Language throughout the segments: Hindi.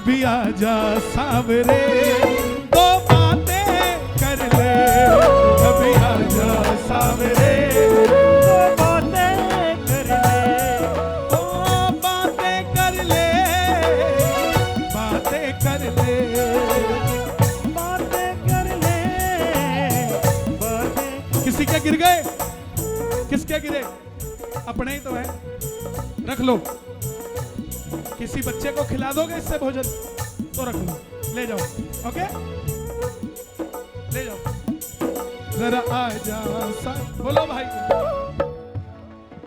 कभी आजा सांवरे दो बातें कर ले, कभी आजा सांवरे दो बातें कर ले, दो बातें कर ले, बातें कर ले, बातें कर ले, बातें। किसी के गिर गए? किसके गिरे? अपने ही तो है, रख लो। किसी बच्चे को खिला दोगे इससे भोजन तो रख लो, ले जाओ। ओके, ले जाओ। जरा आ जा बोलो भाई,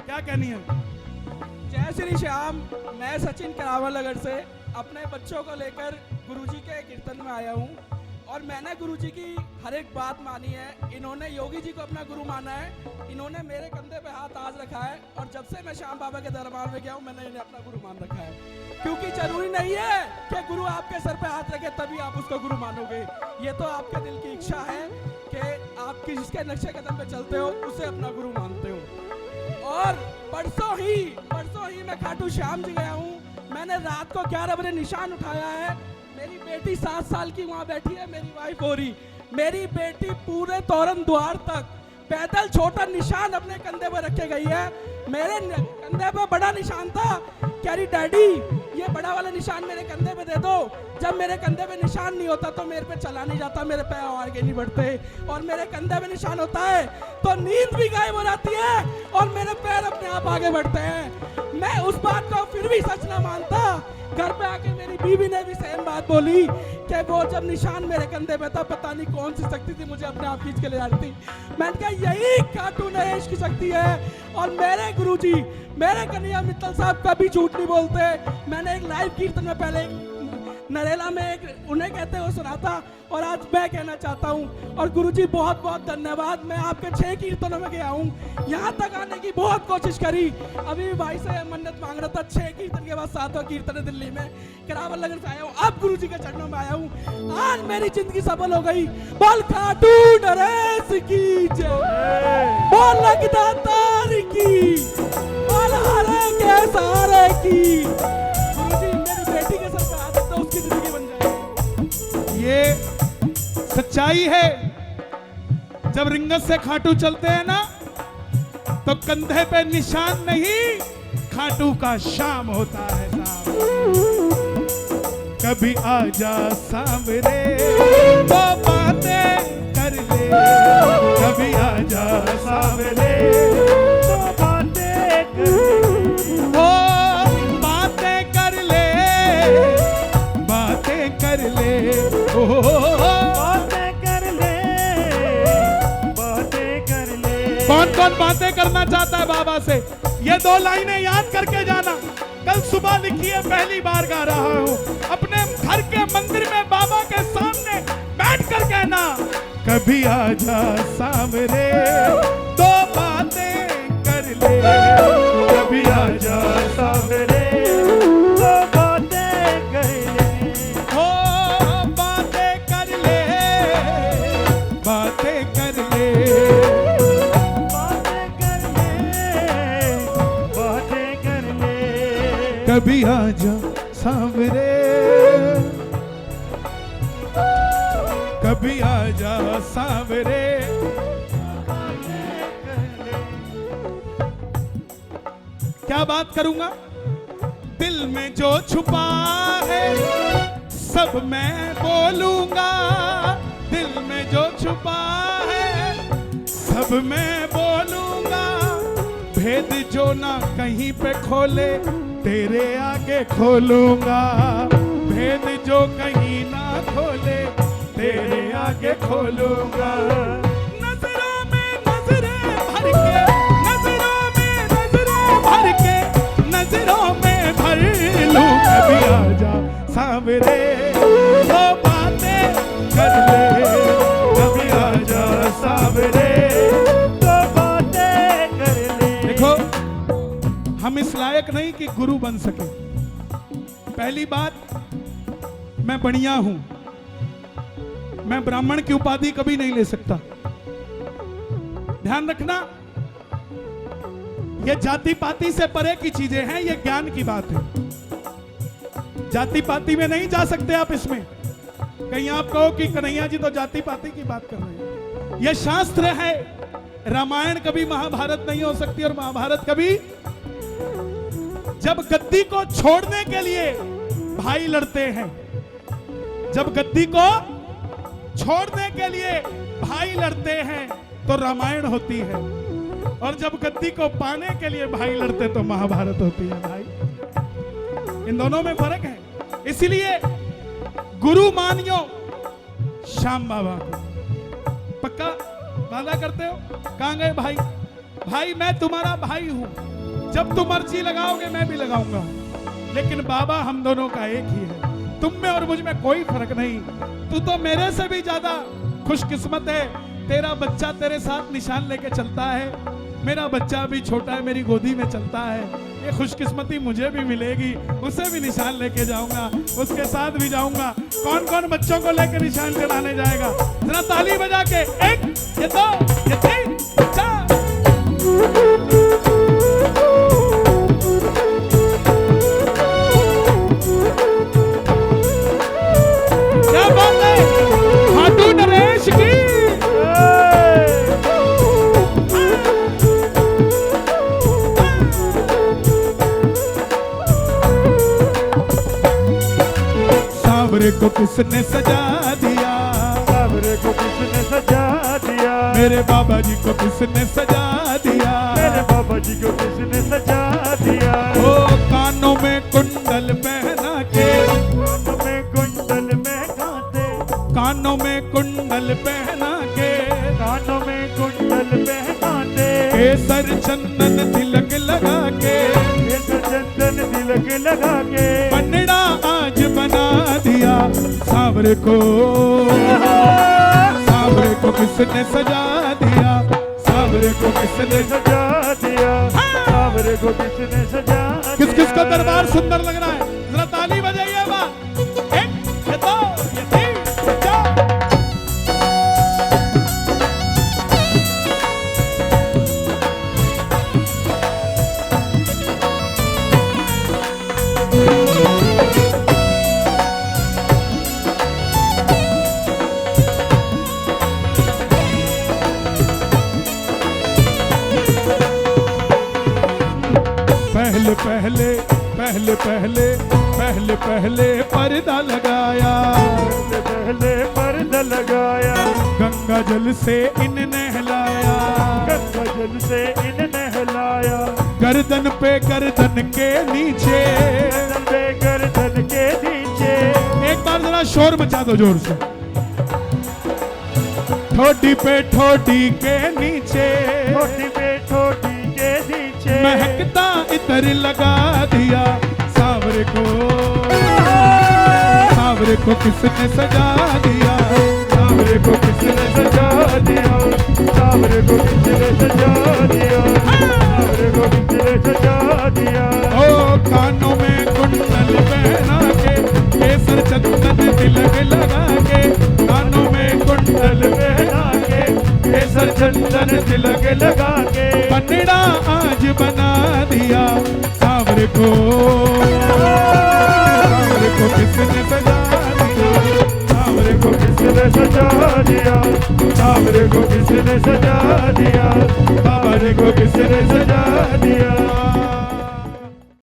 क्या कहनी है? जय श्री श्याम। मैं सचिन करावल नगर से अपने बच्चों को लेकर गुरुजी के कीर्तन में आया हूँ और मैंने गुरुजी की हर एक बात मानी है। इन्होंने योगी जी को अपना गुरु माना है, इन्होंने मेरे कंधे पे हाथ आज रखा है और जब से मैं श्याम बाबा के दरबार में गया हूँ मैंने इन्हें अपना गुरु मान रखा है। क्योंकि जरूरी नहीं है कि गुरु आपके सर पे हाथ रखे तभी आप उसको गुरु मानोगे, ये तो आपके दिल की इच्छा है कि आप जिसके नक्शे कदम पे चलते हो उसे अपना गुरु मानते हो। और परसों ही मैं खाटू श्याम जी गया हूँ। मैंने रात को 11 बजे निशान उठाया है। मेरी बेटी 7 साल की वहाँ बैठी है, मेरी वाइफ हो रही। मेरी बेटी पूरे तोरण द्वार तक पैदल छोटा निशान अपने कंधे पर रखे गई है। मेरे कंधे पे बड़ा निशान था, कह रही डैडी ये बड़ा वाला निशान मेरे कंधे पे दे दो। जब मेरे कंधे पे निशान नहीं होता तो मेरे पे चला नहीं जाता, मेरे पैर आगे नहीं बढ़ते, और मेरे कंधे पे निशान होता है तो नींद भी गायब हो जाती है और मेरे पैर अपने आप आगे बढ़ते हैं। मैं उस बात को फिर भी सच ना मानता। घर पे आके मेरी बीवी ने भी सेम बात बोली कि वो जब निशान मेरे कंधे पे था पता नहीं कौन सी शक्ति थी मुझे अपने आप खींच के ले जा रही थी। मैंने कहा यही खाटू नरेश की शक्ति है। और मेरे गुरुजी मेरे कन्हैया मित्तल साहब कभी झूठ नहीं बोलते। मैंने एक लाइव कीर्तन में पहले नरेला में एक उन्हें कहते हुए सुना था और आज मैं कहना चाहता हूँ। और गुरुजी बहुत बहुत धन्यवाद। मैं आपके 6 कीर्तनों में गया हूँ, यहाँ तक आने की बहुत कोशिश करी। अभी भी भाई से मन्नत मांग रहा था, 6 कीर्तन के बाद 7वां कीर्तन है दिल्ली में, करावल नगर से आया हूँ, अब गुरुजी के चरणों में आया हूँ। आज मेरी जिंदगी सफल हो गई। बोल खाटू नरेश की जय, बोल लगदातार की, बोल हरे के सारे की। गुरुजी मेरी बेटी के साथ आदत तो उसकी जिंदगी बन जाएगी। ये सच्चाई है। जब रिंगत से खाटू चलते हैं ना तो कंधे पे निशान नहीं, खाटू का शाम होता है साहब। कभी आजा सांवरे वो बातें कर ले, कभी आजा सांवरे वो बातें कर ले, वो बातें कर ले, बातें कर ले, बातें कर ले, बातें कर ले। कौन कौन बातें करना चाहता है बाबा से? ये 2 लाइनें याद करके जाना। कल सुबह लिखिए, पहली बार गा रहा हूँ। अपने घर के मंदिर में बाबा के सामने बैठ कर कहना, कभी आजा सांवरे 2 बातें कर ले, कभी आजा सांवरे 2 बातें कर ले, हो बातें कर ले, बातें कर ले, बातें कर ले, बातें कर ले। कभी आजा सांवरे, कभी आजा सांवरे। क्या बात करूंगा? दिल में जो छुपा है सब मैं बोलूंगा, दिल में जो छुपा है सब मैं बोलूंगा। भेद जो ना कहीं पे खोले तेरे आगे खोलूंगा, भेद जो कहीं ना खोले तेरे आगे खोलूंगा। नजरों में नजरें भर के, नजरों में नजरें भर के, नजरों में भर लूं। कभी आजा सांवरे वो बातें कर ले, कभी आजा सांवरे वो बातें कर ले। देखो, हम इस लायक नहीं कि गुरु बन सके। पहली बात, मैं बढ़िया हूं, मैं ब्राह्मण की उपाधि कभी नहीं ले सकता। ध्यान रखना, ये जाति पाति से परे की चीजें हैं, ये ज्ञान की बात है। जाति पाति में नहीं जा सकते आप इसमें। कहीं आप कहो कि कन्हैया जी तो जाति पाति की बात कर रहे हैं। यह शास्त्र है। रामायण कभी महाभारत नहीं हो सकती और महाभारत कभी। जब गद्दी को छोड़ने के लिए भाई लड़ते हैं, जब गद्दी को छोड़ने के लिए भाई लड़ते हैं तो रामायण होती है, और जब गद्दी को पाने के लिए भाई लड़ते तो महाभारत होती है। भाई इन दोनों में फर्क है। इसलिए गुरु मानियो श्याम बाबा को। पक्का वादा करते हो? कहां गए भाई? भाई मैं तुम्हारा भाई हूं, जब तुम मर्जी लगाओगे मैं भी लगाऊंगा, लेकिन बाबा हम दोनों का एक ही है। तुम में और मुझ में कोई फर्क नहीं। तू तो मेरे से भी ज्यादा खुशकिस्मत है, तेरा बच्चा तेरे साथ निशान लेके चलता है, मेरा बच्चा भी छोटा है, मेरी गोदी में चलता है। ये खुशकिस्मती मुझे भी मिलेगी, उसे भी निशान लेके जाऊंगा, उसके साथ भी जाऊंगा। कौन कौन बच्चों को लेकर निशान चढ़ाने जाएगा? जरा ताली बजा के। एक, ये दो, ये तीन, चार। क्या बात है? खाटू नरेश की। सावरे को किसने सजा दिया? सावरे को किसने सजा दिया? मेरे बाबा जी को किसने सजा दिया? मेरे बाबा जी को किसने सजा दिया? ओ कानों में कुंडल पहना के, कानों में कुंडल में कांटे, कानों में कुंडल पहना के, कानों में कुंडल में कांटे, केसर चंदन तिलक लगा के, केसर चंदन तिलक लगा के, पन्नड़ा आज बना दिया। सावरे को, सावरे को किसने सजा दिया? सावरे को किसने सजा दिया? सावरे को किसने सजा दिया? किस किस का दरबार सुंदर लग रहा है? जरा ताली बजाइए बा। एक, ये दो, ये तीन, ये चार। पहले पहले पहले पहले पहले पर्दा लगाया, पहले पर्दा लगाया, गंगा जल से इन नहलाया, गंगा जल से इन नहलाया, गर्दन पे गर्दन के नीचे, गर्दन पे गर्दन के नीचे। एक बार जरा शोर मचा दो जोर से। ठोडी पे ठोडी के नीचे, ठोडी पे ठोडी के नीचे, महकता इतर लगा दिया। सावरे को, सावरे को किसने सजा दिया? सावरे को किसने सजा दिया? सावरे को किसने सजा दिया? सावरे को किसने सजा दिया? ओ कानों में कुंडल पहना के, केसर चंदन तिलक लगा के, कानों में कुंडल पहना के, केसर चंदन तिलक लगा के, पन्नड़ा आज बना दिया। सावरे को, सावरे को किसने सजा दिया? सावरे को किसने सजा दिया? सावरे को किसने सजा दिया? सावरे को किसने सजा दिया?